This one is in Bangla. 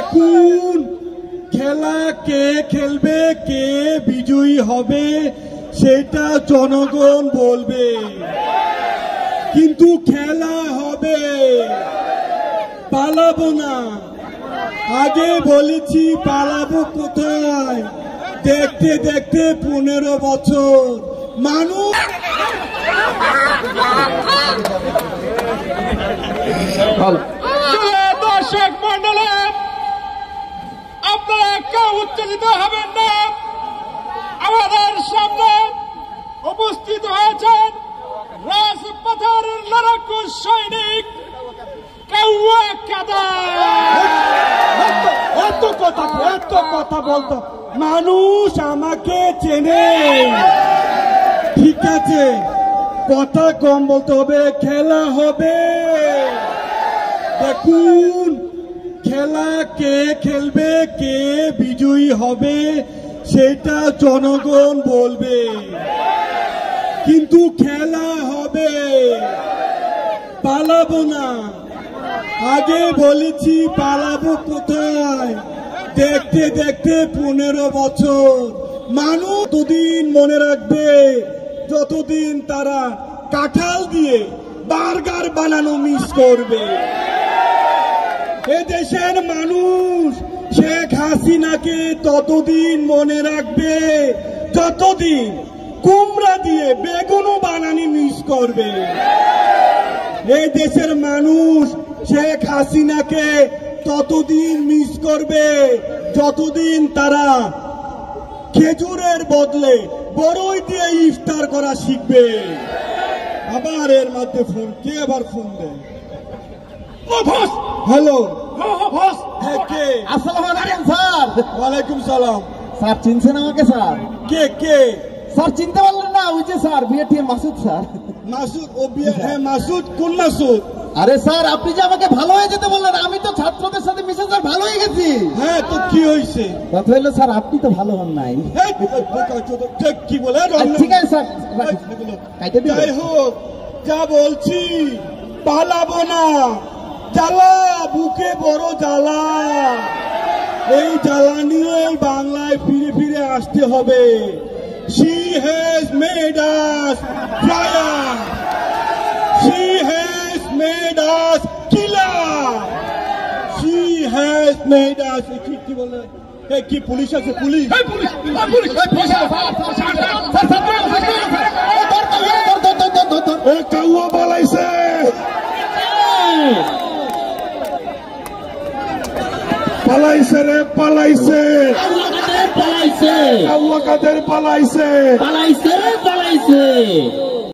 দেখুন খেলা কে খেলবে, কে বিজয়ী হবে সেটা জনগণ বলবে, কিন্তু খেলা হবে, পালাবো না। আগে বলেছি পালাবো কোথায়, দেখতে দেখতে 15 বছর মানুষ। দর্শক মন্ডলী, আপনারা কেউ উত্তেজিত হবেন না। আমাদের সামনে উপস্থিত হয়েছেন রাজপথের লড়াকু সৈনিক কাউয়া কাদা। এত কথা বলতো মানুষ আমাকে চেনে, ঠিক আছে, কথা কম বলতে হবে, খেলা হবে। দেখুন খেলা কে খেলবে, কে বিজয়ী হবে সেটা জনগণ বলবে, কিন্তু খেলা হবে, পালাবো না। আগে বলেছি পালাবো কোথায়, দেখতে দেখতে 15 বছর মানুষ। ততদিন মনে রাখবে যতদিন তারা কাঁঠাল দিয়ে বার্গার বানানো মিস করবে। এদেশের মানুষ শেখ হাসিনাকে ততদিন মনে রাখবে যতদিন কুমড়া দিয়ে বেগুনও বানানি মিস করবে। এই দেশের মানুষ শেখ হাসিনাকে ততদিন মিস করবে যতদিন তারা খেজুরের বদলে বড়ই দিয়ে ইফতার করা শিখবে। আবার এর মধ্যে ফোন, কে আবার ফোন দেয়? ও বস, হ্যালো বস, কে? আসসালামু আলাইকুম স্যার। ওয়ালাইকুম সালাম। স্যার চিনছেন আমাকে? স্যার কে স্যার চিনতে পারলেন না? ওই যে স্যার বিএটিএম মাসুদ স্যার। মাসুদ? ও বিয়ে? হ্যাঁ মাসুদ। কোন মাসুদ? আরে স্যার আপনি যে আমাকে ভালো হয়ে যেতে বললেন, আমি তো ছাত্রদের সাথে মিশে স্যার ভালো হয়ে গেছি। হ্যাঁ তো কি হয়েছে? কথা হইলো স্যার আপনি তো ভালো হন নাই। কি বলে? ঠিক আছে স্যার, যাই হোক, যা বলছি পালাবো না। জ্বালা বুকে বড় জ্বালা, এই জ্বালা নিয়ে বাংলায় ফিরে ফিরে আসতে হবে। She has made us fire. She has made us killer. She has made us. কি বলে? কি পুলিশ আছে? পুলিশ কাউয়া বলাইছে। পালাইছে রে, পালাইছে কাউয়া কাদের পালাইছে।